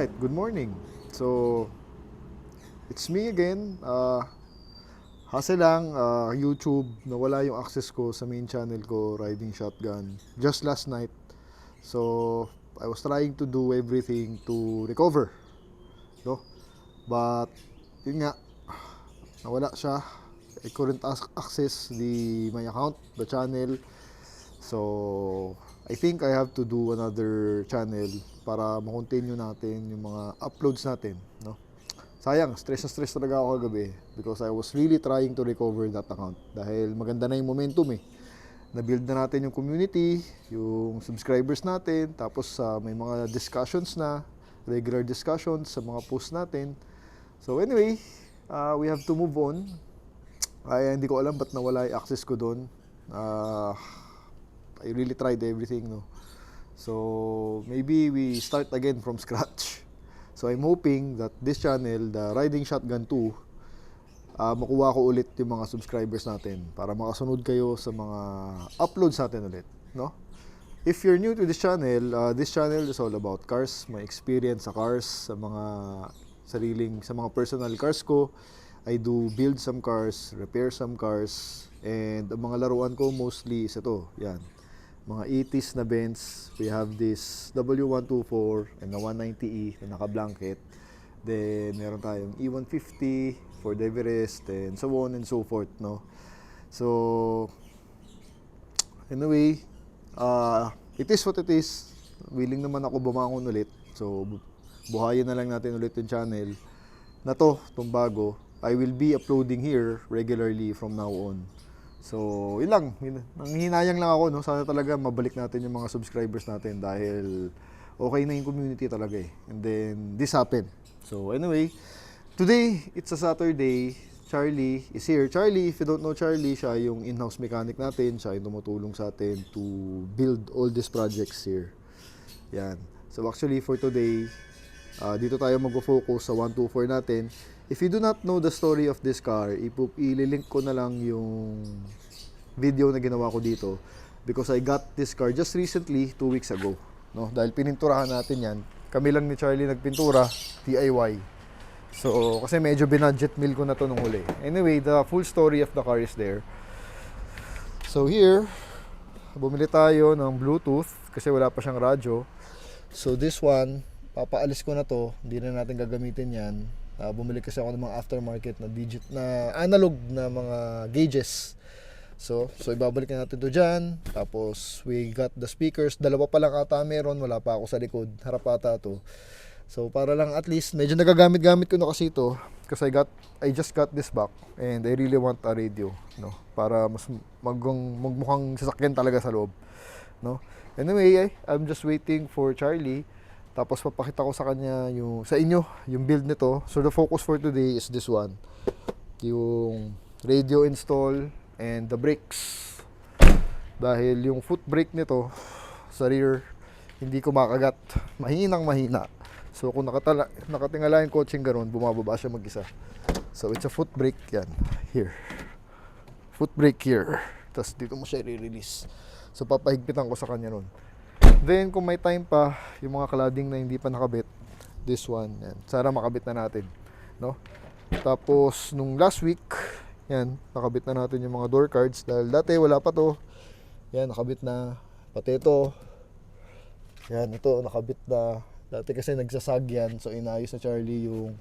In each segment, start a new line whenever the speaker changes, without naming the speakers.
Alright, good morning. So, it's me again. Hase lang, YouTube, nawala yung access ko sa main channel ko, Riding Shotgun, just last night. So, I was trying to do everything to recover, no? But, yun nga, nawala siya. I couldn't access my account, the channel. So, I think I have to do another channel para ma-continue natin yung mga uploads natin, no? Sayang, stress na stress talaga ako kagabi because I was really trying to recover that account dahil maganda na yung momentum eh. Na-build na natin yung community, yung subscribers natin, tapos may mga discussions na, regular discussions sa mga posts natin. So anyway, we have to move on. Ay, hindi ko alam ba't nawala yung access ko doon. I really tried everything, no. So maybe we start again from scratch. So I'm hoping that this channel, the Riding Shotgun 2, makuha ko ulit yung mga subscribers natin para makasunod kayo sa mga uploads natin ulit, no? If you're new to this channel is all about cars, my experience sa cars, sa mga personal cars ko. I do build some cars, repair some cars, and ang mga laruan ko mostly is ito, yan. Mga 80s na Benz. We have this W124 and the 190E na naka-blanket. Then meron tayong E150, Ford Everest, and so on and so forth, no? So anyway, it is what it is. Willing naman ako bumangon ulit. So buhayin na lang natin ulit yung channel na itong bago. I will be uploading here regularly from now on. So, yun lang. Nanghihinayang lang ako, no? Sana talaga mabalik natin yung mga subscribers natin dahil okay na yung community talaga eh. And then, this happened. So, anyway, today, it's a Saturday. Charlie is here. Charlie, if you don't know Charlie, siya yung in-house mechanic natin. Siya yung tumutulong sa atin to build all these projects here. Yan. So, actually, for today, dito tayo mag-focus sa 124 natin. If you do not know the story of this car, ililink ko na lang yung video na ginawa ko dito because I got this car just recently, 2 weeks ago, no? Dahil pininturahan natin yan. Kami lang ni Charlie nagpintura, DIY. So, kasi medyo binudget meal ko na to nung huli. Anyway, the full story of the car is there. So here, bumili tayo ng Bluetooth kasi wala pa siyang radyo. So this one, papaalis ko na to, hindi na natin gagamitin yan. Bumili kasi ako ng mga aftermarket na analog na mga gauges. So ibabalik na natin to dyan. Tapos we got the speakers. Dalawa pa lang ata meron, wala pa ako sa likod. Harap ata to. So para lang at least medyo nagagamit-gamit ko na kasi ito kasi I just got this back and I really want a radio, no? Para mas magmukhang sasakyan talaga sa loob, no? Anyway, I'm just waiting for Charlie. Tapos papakita ko sa kanya sa inyo yung build nito. So the focus for today is this one. Yung radio install and the brakes. Dahil yung foot brake nito sa rear hindi ko makagat. Mahina. So kung nakatingala yung coaching ganoon, bumababa siya mag-isa. So it's a foot brake yan. Here. Foot brake here. Tapos dito mo siya i-release. So papahigpitan ko sa kanya nun. Then kung may time pa, yung mga cladding na hindi pa nakabit, this one, yan. Sana makabit na natin, no? Tapos nung last week, yan, nakabit na natin yung mga door cards dahil dati wala pa to. Yan, nakabit na. Pati ito. Yan, ito nakabit na. Dati kasi nagsasag yan, so inayos na Charlie yung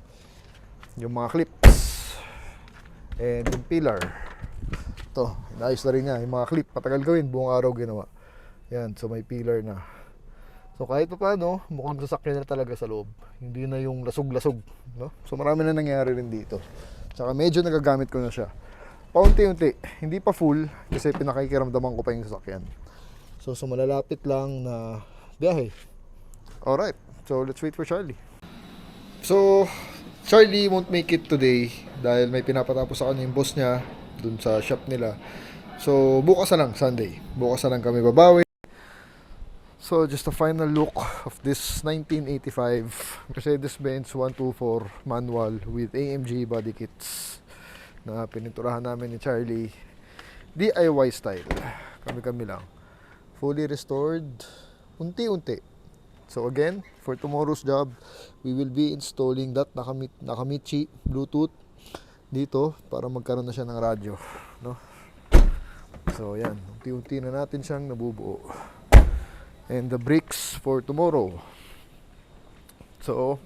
mga clips. And yung pillar. Ito, inayos na rin niya. Yung mga clip, patagal gawin, buong araw ginawa. Yan, so may pillar na. So kahit pa paano, mukhang sasakyan na talaga sa loob. Hindi na yung lasog-lasog, no? So marami na nangyari rin dito. Tsaka medyo nagagamit ko na siya. Paunti-unti, hindi pa full kasi pinakikiramdaman ko pa yung sasakyan. So malalapit lang na biyahe. Alright, so let's wait for Charlie. So Charlie won't make it today dahil may pinapatapos sa kanya yung boss niya dun sa shop nila. So bukas na lang, Sunday. Bukas na lang kami babawi. So just a final look of this 1985 Mercedes-Benz 124 manual with AMG body kits na pininturahan namin ni Charlie. DIY style. Kami lang. Fully restored. Unti-unti. So again, for tomorrow's job, we will be installing that Nakamichi Bluetooth dito para magkaroon na siya ng radyo, no? So yan, unti-unti na natin siyang nabubuo. And the bricks for tomorrow. So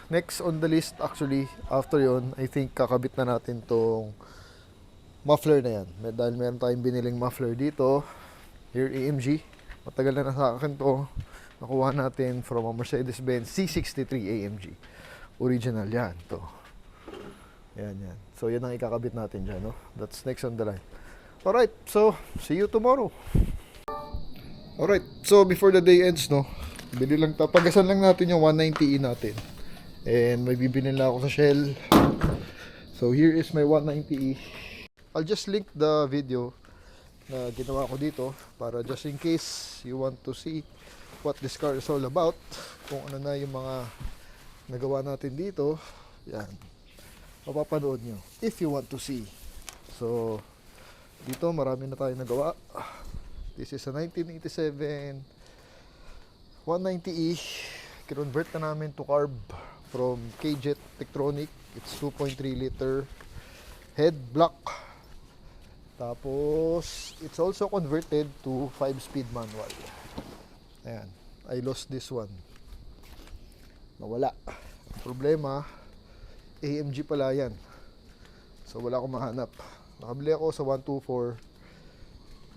next on the list, actually, after yon, I think kakabit na natin tong muffler na yan. Dahil meron tayong biniling muffler dito, here AMG. Matagal na sa akin to. Nakuha natin from a Mercedes-Benz C63 AMG. Original yan, to. Yan. So, yan ang ikakabit natin dyan, no? That's next on the line. Alright, so, see you tomorrow. Alright, so before the day ends, no? Pagasan lang natin yung 190E natin. And may bibili na ako sa Shell. So, here is my 190E. I'll just link the video na ginawa ko dito para just in case you want to see what this car is all about, kung ano na yung mga nagawa natin dito, yan, mapapanood nyo if you want to see. So dito marami na tayo nagawa. This is a 1987 190E. Kinonvert na namin to carb from K-Jet Tektronic. It's 2.3 liter head block. Tapos, it's also converted to 5-speed manual. Ayan. I lost this one. Nawala. Problema, AMG pala yan. So, wala akong mahanap. Nakabili ako sa 124.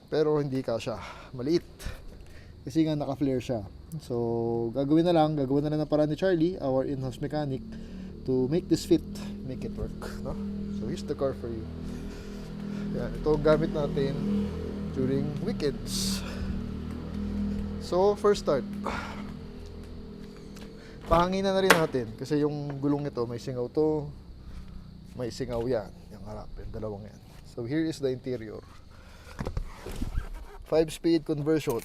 Pero hindi kasya. Maliit. Kasi nga naka-flare siya. So, gagawin na lang ng paraan ni Charlie, our in-house mechanic, to make this fit, make it work. No? So, here's the car for you. Yan, ito gamit natin during weekends. So, first start. Pahanginan na rin natin kasi yung gulong nito may singaw to, may singaw yan, yung harap, yung dalawang yan. So, here is the interior. 5-speed conversion.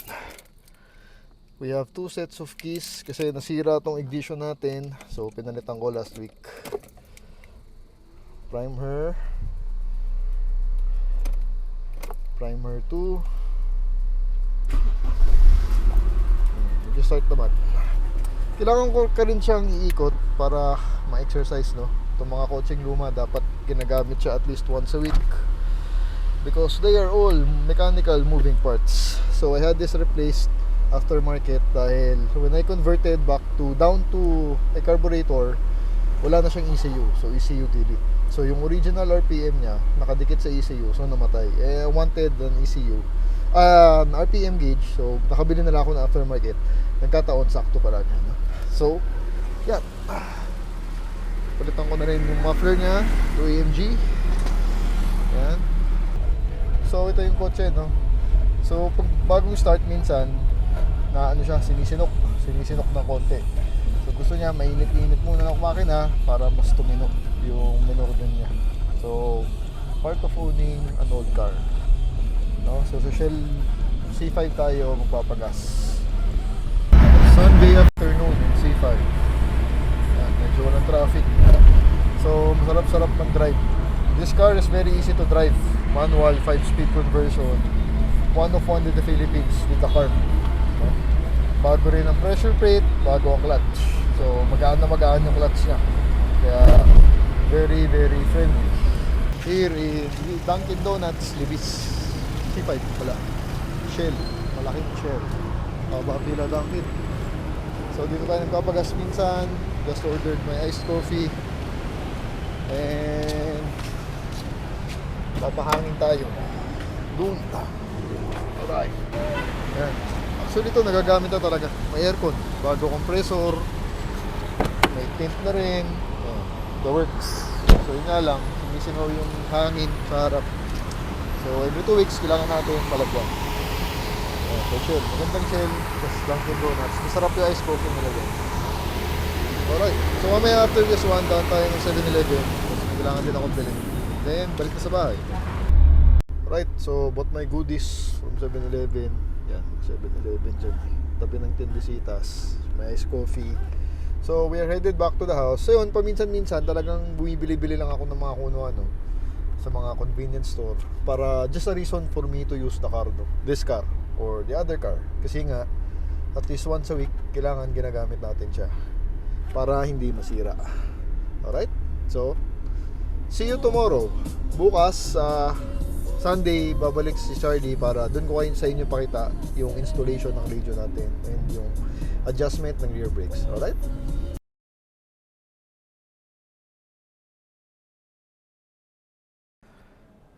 We have 2 sets of keys kasi nasira tong ignition natin. So, pinalitan ko last week. Primer 2. Medyo start naman. Kailangan ko ka rin siyang iikot para ma-exercise, no? Itong mga coaching luma dapat ginagamit siya at least once a week because they are all mechanical moving parts. So I had this replaced aftermarket dahil when I converted back to down to a carburetor, wala na siyang ECU. So ECU delete. So yung original RPM niya nakadikit sa ECU, so namatay. I wanted an ECU, an RPM gauge. So nakabili na lang ako ng aftermarket. Nagkataon sakto pala niya, no? So yeah, palitan ko na rin yung muffler niya to AMG. Yan. So ito yung kotse, no? So pag bagong start minsan na ano siya, sinisinok ng konti. So gusto niya mainit-init muna ng makina para mas tumino yung minor din niya. So part of owning an old car, no? So sa Shell C5 tayo magpapagas. Sunday afternoon C5. Yan, medyo walang traffic. So masarap-sarap mag-drive. This car is very easy to drive. Manual 5-speed conversion. One of one in the Philippines with the car. No? Bago rin ang pressure plate, bago ang clutch. So magaan yung clutch niya. Kaya very very friendly. Here is Dunkin Donuts Levi's C5 pala. Shell, malaking Shell. Haba pila Dunkin. So dito tayo nagpapagas minsan. Just ordered my iced coffee. And papahangin tayo. Doon. Alright. Yan. Actually ito nagagamit na talaga. May aircon, bago compressor, may tint na rin. The works. So yun nga lang, sumisingaw yung hangin sa harap. So every 2 weeks kailangan natin malagwan. So Shell, magandang Shell, just Dunkin Donuts. Masarap yung ice coffee nila din. Alright, so mamaya after this one, down tayo ng 7-Eleven. Kailangan din akong bilhin. Then balik na sa bahay. Right, so bought my goodies from 7-Eleven. Yan, 7-Eleven dyan. Tabi ng Tindisitas. May ice coffee. So we are headed back to the house. So yun, paminsan-minsan talagang bumibili-bili lang ako ng mga kuno-ano sa mga convenience store para just a reason for me to use the car, no? This car or the other car. Kasi nga at least once a week, kailangan ginagamit natin siya para hindi masira. Alright? So, see you tomorrow. Bukas, Sunday, babalik si Charlie para dun ko kayo sa inyo pakita yung installation ng radio natin and yung adjustment ng rear brakes. Alright?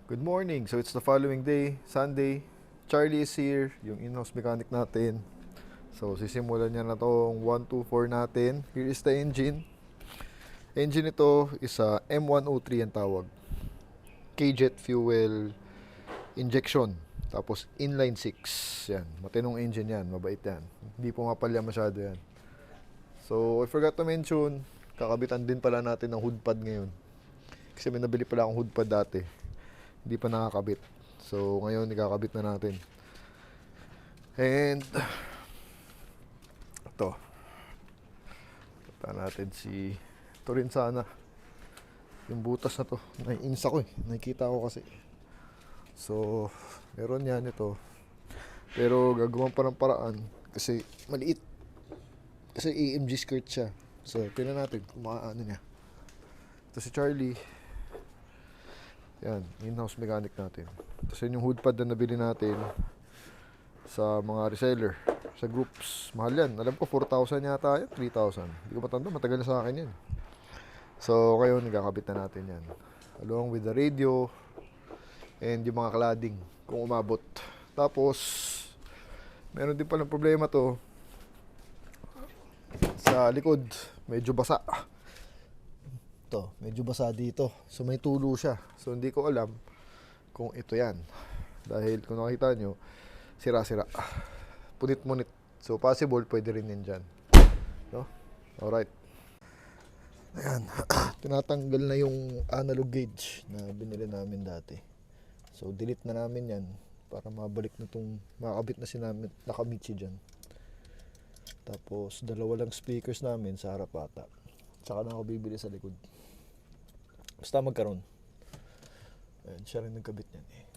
Good morning. So it's the following day, Sunday. Charlie is here, yung in-house mechanic natin. So sisimulan niya na tong 124 natin. Here is the engine. Engine ito is a M103 ang tawag. K-Jet fuel injection. Tapos inline 6. Yan. Matinong engine yan. Mabait yan. Hindi pumapalya masyado yan. So I forgot to mention, kakabitan din pala natin ng hood pad ngayon. Kasi may nabili pala akong hood pad dati. Hindi pa nakakabit. So ngayon ikakabit na natin. And ito. Punta natin si ito rin sana. Yung butas na to. Naiinsa ko eh. Nakikita ko kasi. So meron yan ito. Pero gagawin pa ng paraan. Kasi maliit. Kasi AMG skirt siya. So tingnan natin kung maaano niya. Ito si Charlie. Yan, in-house mechanic natin. Tapos yun yung hood pad na nabili natin sa mga reseller, sa groups. Mahal yan. Alam ko 4,000 yata yan, 3,000. Hindi ko matanda, matagal na sa akin yan. So, ngayon, nagkakabit na natin yan. Along with the radio and yung mga cladding kung umabot. Tapos, meron din palang problema to sa likod. Medyo basa. Ito, medyo basa dito. So may tulo siya. So hindi ko alam kung ito yan. Dahil kung nakita nyo, sira-sira. Punit-munit. So possible, pwede rin yan dyan. No? Alright. Ayan. Tinatanggal na yung analog gauge na binili namin dati. So delete na namin yan para mabalik na itong makakabit na sinamin Nakamichi dyan. Tapos dalawa lang speakers namin sa harap ata. Tsaka na ako bibili sa likod. Basta magkaroon. Ayan, siya rin nagkabit niyan eh.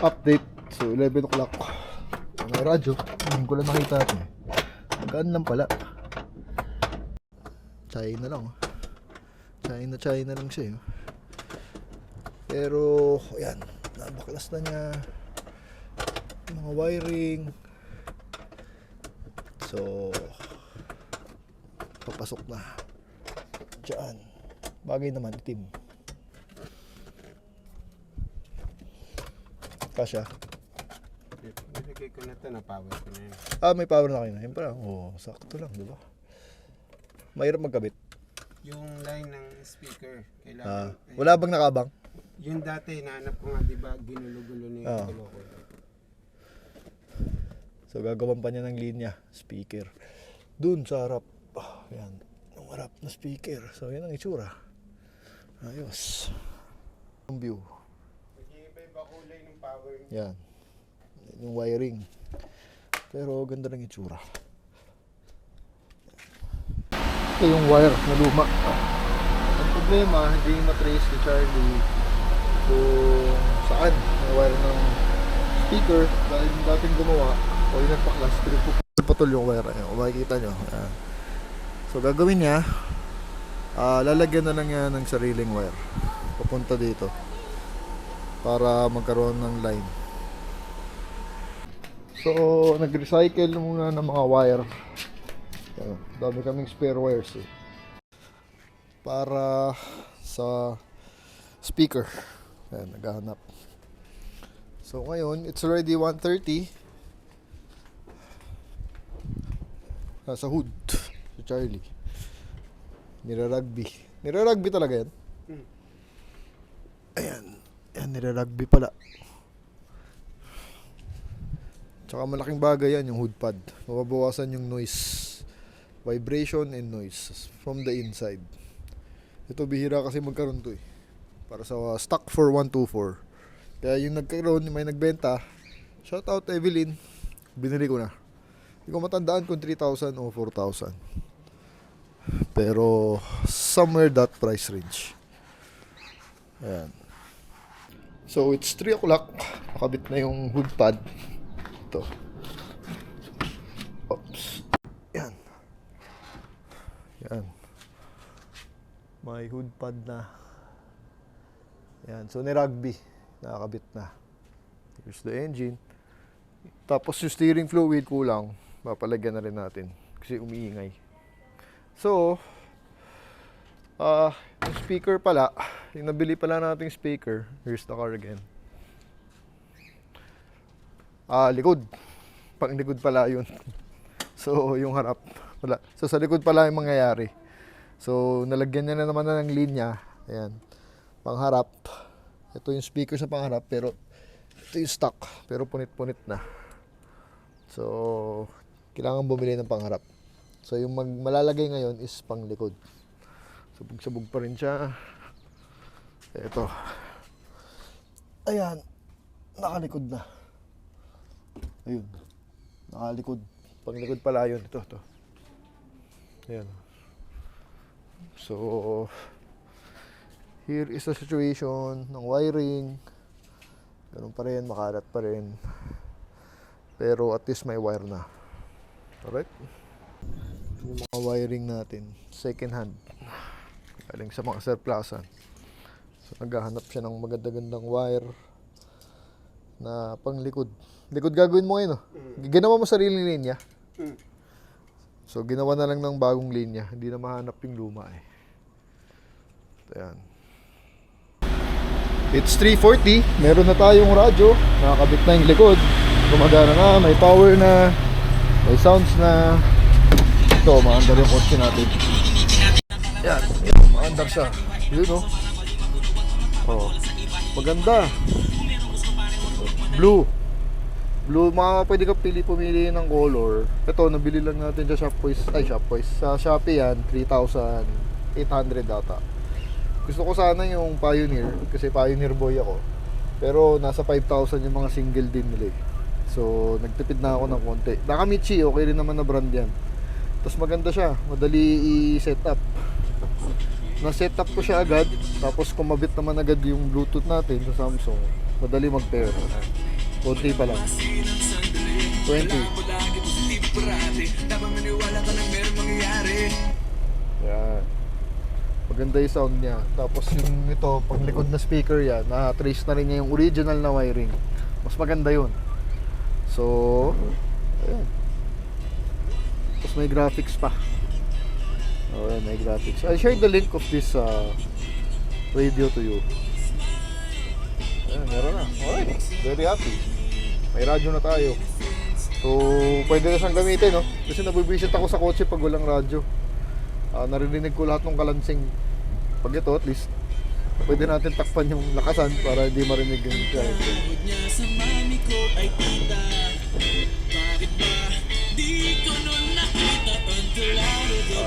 Update. So, 11 o'clock. Ang radyo. Hindi ko lang nakita ito eh. Gaan lang pala. China lang. China lang siya eh. Pero, ayan. Nabaklas na niya. Mga wiring. So, papasok na. Diyan. Bagay naman, itim. Kasya.
Nilagay ko na ito, na-power ko na yun.
May power na kayo na. Siyempre, sakto lang, di ba? Mahirap magkabit.
Yung line ng speaker, kailangan...
Wala bang nakabang?
Yung dati, nahanap ko nga, di ba, ginulo-gulo na yung tulo ko.
So, gagawan pa niya ng linya, speaker. Dun sa harap. Yan. Yung harap na speaker. So, yan ang itsura. Ayos. Yung view.
Mag-iiba-iba kulay ng power.
Yan. Yung wiring. Pero, ganda ng itsura. Ito yung wire na luma. Ang problema, hindi matrace ni Charlie kung saan yung wire ng speaker. Dahil yung dating gumawa, o yung nagpaklas, pinagpuputol yung wire. Ayan, kung makikita nyo. Ayan. So gagawin niya, lalagyan na lang niya ng sariling wire papunta dito para magkaroon ng line. So nag-recycle muna ng mga wire. Ayan, dami kaming spare wires eh. Para sa speaker. Ayan, naghahanap. So ngayon, it's already 1:30. Nasa hood si Charlie. Nira-rugby. Nira-rugby talaga yan. Ayan. Ayan, nira-rugby pala. Tsaka malaking bagay yan yung hood pad. Mababawasan yung noise. Vibration and noise from the inside. Ito bihira kasi magkaroon to eh. Para sa stock for 124. Kaya yung nagkaroon, may nagbenta. Shout out Evelyn. Binili ko na. Hindi ko matandaan kung 3,000 o 4,000. Pero somewhere that price range. Ayan. So it's 3 o'clock. Nakabit na yung hood pad. Ito. Oops. Yan. Yan. May hood pad na. Yan. So, ni-rugby. Nakakabit na. Here's the engine. Tapos yung steering fluid kulang. Papalagyan na rin natin. Kasi umiingay. So, yung speaker pala. Yung nabili pala nating speaker. Here's the car again. Likod. Pang likod pala yun. So, yung harap. Wala. So, sa likod pala yung mangyayari. So, nalagyan niya na naman na ng linya. Ayan. Pangharap. Ito yung speaker sa pangharap. Pero, ito yung stock. Pero punit-punit na. So, kailangan bumili ng pangharap. So, yung malalagay ngayon is pang likod. Sabog-sabog pa rin siya. Ito. Ayan. Nakalikod na. Ayun. Nakalikod. Panglikod pala yun. Ito. Ayan. So, here is the situation ng wiring. Ganun pa rin. Makalat pa rin. Pero at least may wire na. Alright? Yung mga wiring natin. Second hand. Galing sa mga surplusan. So, naghahanap siya ng maganda-gandang wire na panglikod. Likod gagawin mo ngayon, no? Ginawa mo sariling linya. So, ginawa na lang ng bagong linya. Hindi na mahanap yung luma, eh. Ayan. It's 3:40. Meron na tayong radyo. Nakakabit na yung likod. Gumagana na. May power na. May sounds na. Ito, maandar yung kotse natin. Ayan. Maandar siya. Yun, no? Oh. Maganda. Blue. Blue, pwede ka pumili ng color. Ito, nabili lang natin sa Shopwise. Sa Shopee yan, 3,800 data. Gusto ko sana yung Pioneer, kasi Pioneer boy ako. Pero nasa 5,000 yung mga single din nila eh. So, nagtipid na ako ng konti. Nakamichi, okay rin naman na brand yan. Tapos maganda siya, madali i-set up. Na-set up ko siya agad, tapos kumabit naman agad yung Bluetooth natin sa Samsung. Madali mag-pair. Konti pa lang. 20. Yan. Maganda yung sound niya. Tapos yung ito, pang likod na speaker yan, na-trace na rin niya yung original na wiring. Mas maganda yun. So, ayan. Tapos may graphics pa. Oh, ayan, may graphics. I'll share the link of this radio to you. Ayan, meron na. Alright, very happy. May radyo na tayo. So, pwede na siyang gamitin, no? Kasi nabibisit ako sa kotse pag walang radyo. Narinig ko lahat ng kalansing. Pag ito, at least, pwede natin takpan yung lakasan para hindi marinig yung driver.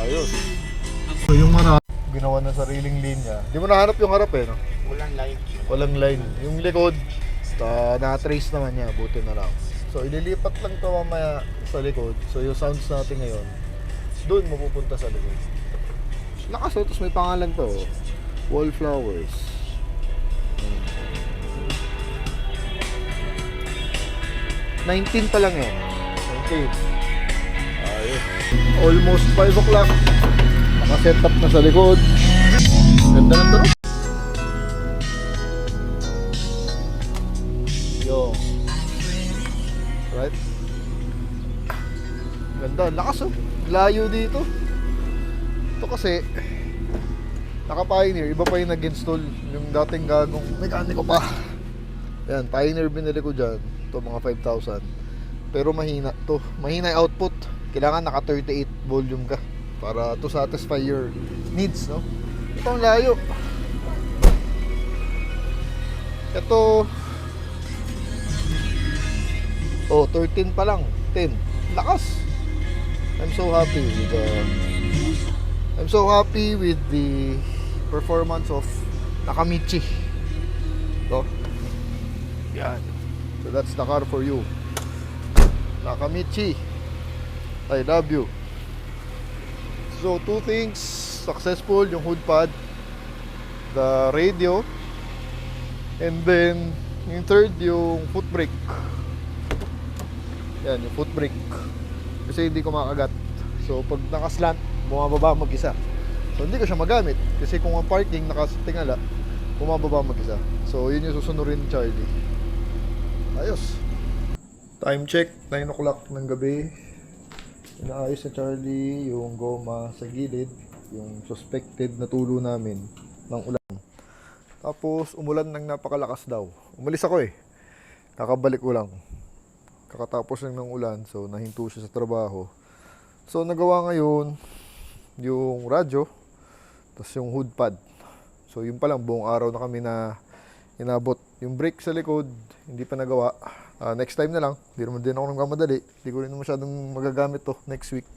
Ayos. So, yung marami, ginawa na sariling linya. Di mo nahanap yung harap eh, no?
Walang line.
Walang line. Yung likod, na-trace naman niya, buti na lang. So, ililipat lang to mamaya sa likod. So, yung sounds natin ngayon, doon mapupunta sa likod. Lakas, tapos may pangalan to. Wallflowers. 19 pa lang yan. 19. Ayos. Almost 5 o'clock. Naka-set up na sa likod. Ganda ng tunog. Yo. Right? Ganda. Lakas oh. Layo dito. Ito kasi naka-Pioneer. Iba pa yung nag-install. Yung dating gagong mekaniko pa. Yan. Pioneer binili ko dyan. Ito mga 5,000. Pero mahina to. Mahina yung output. Kailangan naka 38 volume ka para to satisfy your needs, no? Ito ang layo. Ito 13 pa lang. 10. Lakas. I'm so happy with the performance of Nakamichi. Ito. Yan. So that's the car for you. Nakamichi. I love you. So, two things successful, yung hood pad, the radio, and then yung third, yung foot brake. Yan, yung foot brake. Kasi hindi ko makagat. So, pag nakaslant, bumababa mag-isa. So, hindi ko siya magamit. Kasi kung ang parking nakatingala, bumababa mag-isa. So, yun yung susunurin ni Charlie. Ayos. Time check, 9 o'clock ng gabi. Inaayos na Charlie yung goma sa gilid. Yung suspected na tulo namin ng ulan. Tapos, umulan ng napakalakas daw. Umalis ako eh. Kakabalik ko lang. Kakatapos lang ng ulan. So, nahinto siya sa trabaho. So, nagawa ngayon yung radyo. Tapos yung hood pad. So, yun pa lang. Buong araw na kami na inabot. Yung brake sa likod, hindi pa nagawa. Next time na lang. Hindi naman din ako nagmamadali. Hindi ko rin masyadong magagamit to next week.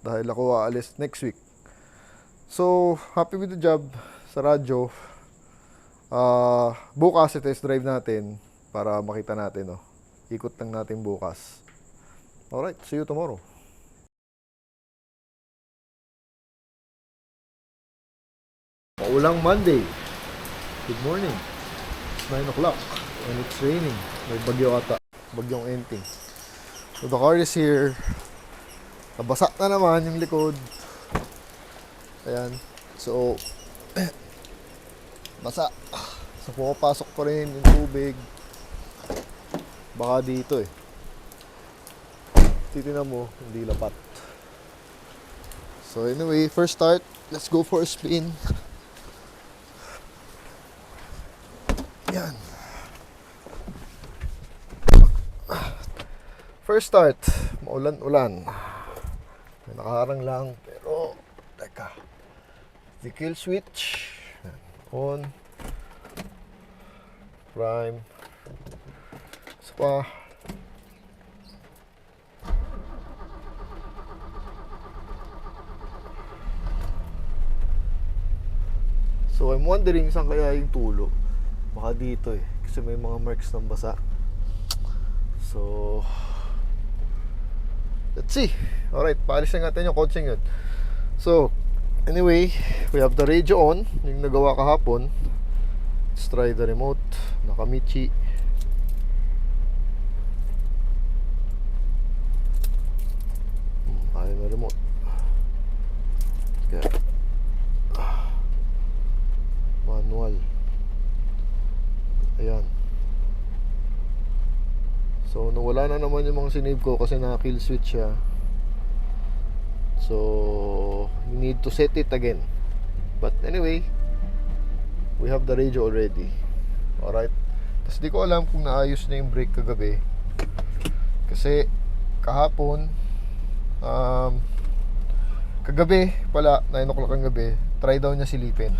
Dahil ako aalis next week. So, happy with the job sa radyo. Bukas i-test drive natin para makita natin, no? Ikot lang natin bukas. Alright, see you tomorrow. Maulang Monday. Good morning. It's 9 o'clock and it's raining. May bagyo ata. Bagyong Enting. So the car is here. Nabasa na naman yung likod. Ayan. So, basa. So, pumapasok pa rin yung tubig. Baka dito eh. Titignan mo, hindi lapat. So anyway, first start. Let's go for a spin. Yan. First start. Maulan-ulan. May nakaharang lang. Pero, teka. The kill switch. On. Prime. Spa. So I'm wondering saan kaya yung tulo. Baka dito eh. Kasi may mga marks ng basa. So let's see. Alright, paalis na natin yung coaching yun. So anyway, we have the radio on. Yung nagawa kahapon. Let's try the remote. Nakamichi. Ayaw na remote. Kaya manual. Ayan. So nawala na naman yung mga sinave ko kasi naka-kill switch siya. So you need to set it again. But anyway, we have the radio already. Alright. Tapos di ko alam kung naayos na yung brake kagabi. Kasi kahapon kagabi pala 9 o'clock ang gabi, try daw niya silipin.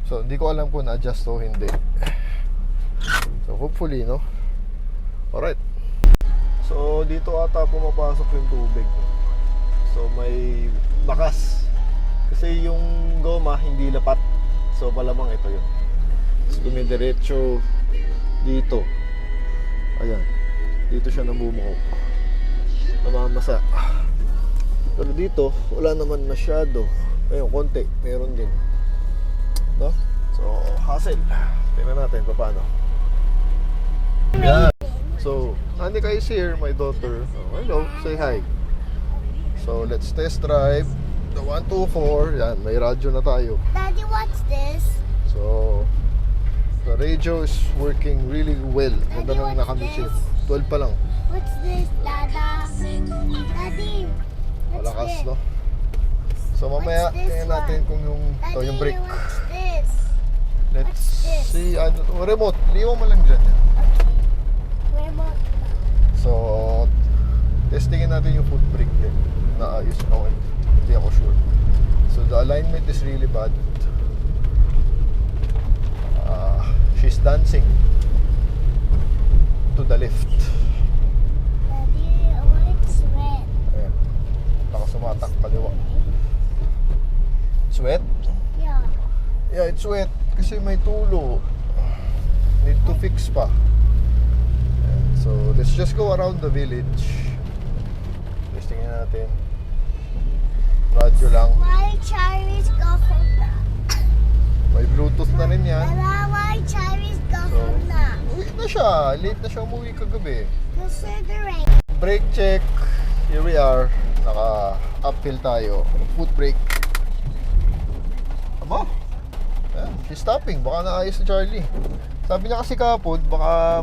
So hindi ko alam kung na-adjust o hindi. So hopefully, no. Alright. So dito ata pumapasok yung tubig. So may bakas. Kasi yung goma hindi lapat. So malamang ito yun. So dumidiretso dito. Ayan. Dito siya namumuko. Namamasa. Pero dito wala naman masyado. Ayun, konti. Meron din. No? So hassle. Tingnan natin paano. Yan. So Anika is here, my daughter. Oh, hello, say hi. So let's test drive the 124. Yan, may radyo na tayo.
Daddy, what's this?
So the radio is working really well. Ganda nang nakamichi. 12 pa lang.
What's this, Dada? Daddy, what's
Malakas,
this?
no? So mamaya,
What's this
tingnan natin
one?
kung
Daddy,
yung brake.
what's this?
Let's
what's this?
see, remote. Liwan mo lang dyan. Yan.
Remote.
So, testingin natin yung foot brake din. Naayos ako. Hindi ako sure. So, the alignment is really bad. She's dancing to the left.
Daddy, what's red?
Ayan. Nakasumatak kaliwa. Sweat?
Yeah.
Yeah, it's wet. Kasi may tulo. Need to fix pa. Ayan. So, let's just go around the village. Testingin natin. Radyo lang.
Why Chinese go home now?
May Bluetooth na rin yan.
Dada, why Chinese go
So,
home now?
uwi na siya. Late na siya umuwi kagabi.
Because of the rain.
brake check. Here we are. Naka-uphill tayo. Foot brake. Aba? Ayan, she's stopping. Baka naayos na Charlie. Sabi niya kasi kahapon, baka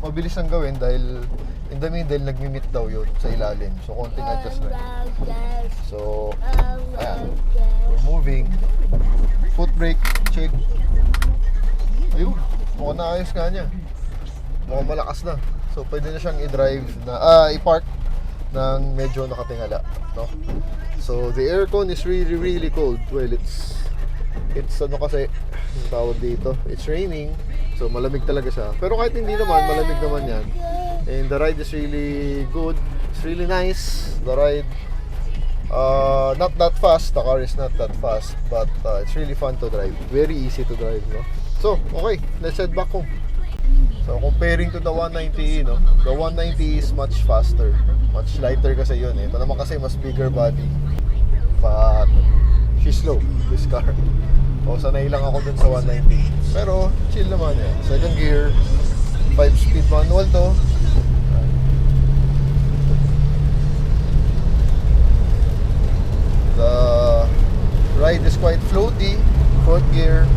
mabilis ang gawin dahil in the middle, nagmi-meet daw yun sa ilalim. So, konting adjustment. So, ayan. We're moving. Foot brake, check. Ayun. Mukhang naayos nga niya. Mukhang malakas na. So, pwede na siyang i-drive na, i-park ng medyo nakatingala. No? So, the aircon is really, really cold. Well, it's ano kasi, yung tawag dito, it's raining. So, malamig talaga siya. Pero kahit hindi naman, malamig naman yan. And the ride is really good. It's really nice. The ride, not that fast. The car is not that fast. But it's really fun to drive. Very easy to drive, no? So, okay. Let's head back home. So, comparing to the 190e, no? The 190e is much faster. Much lighter kasi yun, eh. Ito naman kasi mas bigger body. But, she's slow, this car. O, sanay lang ako dun sa 190. Pero, chill naman yan. Second gear, 5-speed manual to. The ride is quite floaty. Fourth gear.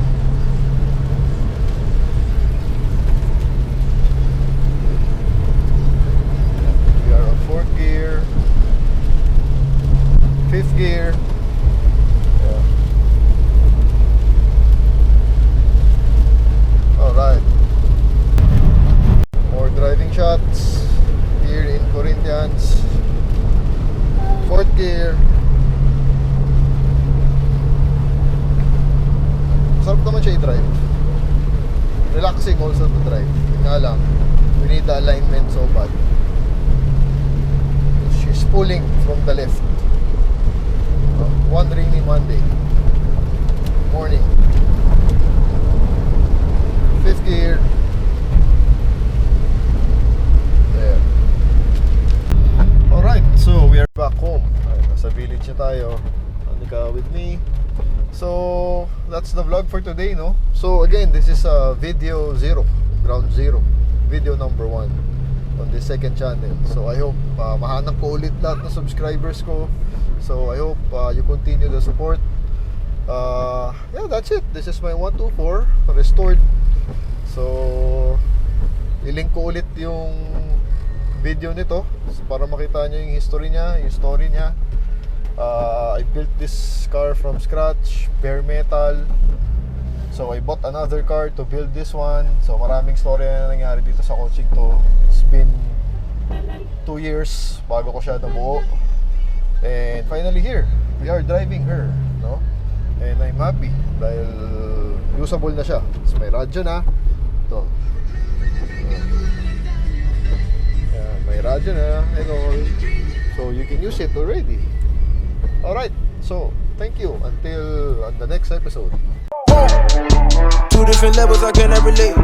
We are on fourth gear. Fifth gear. Yeah. Alright. More driving shots here in Corinthians. Fourth gear. Sarap naman siya i-drive. Relaxing also to drive. Yun nga lang, we need the alignment so bad. She's pulling from the left. One rainy Monday morning. Fifth gear. There. Alright, so we are back home. Nasa village na tayo. Anika with me. So, that's the vlog for today, no? So, again, this is video 0, ground 0, video number 1 on the second channel. So, I hope mahanap ko ulit lahat ng subscribers ko. So, I hope you continue the support. Yeah, that's it. This is my 124 restored. So, i-link ko ulit yung video nito para makita nyo yung history niya, yung story niya. I built this car from scratch, bare metal. So I bought another car to build this one. So maraming story na nangyari dito sa coaching to. It's been 2 years bago ko siya nabuo. And finally here, we are driving her, no? And I'm happy dahil usable na siya. So may radyo na. Ito. Yan, may radyo na and all. So you can use it already. Alright, so thank you until on the next episode.
Two different levels I cannot relate.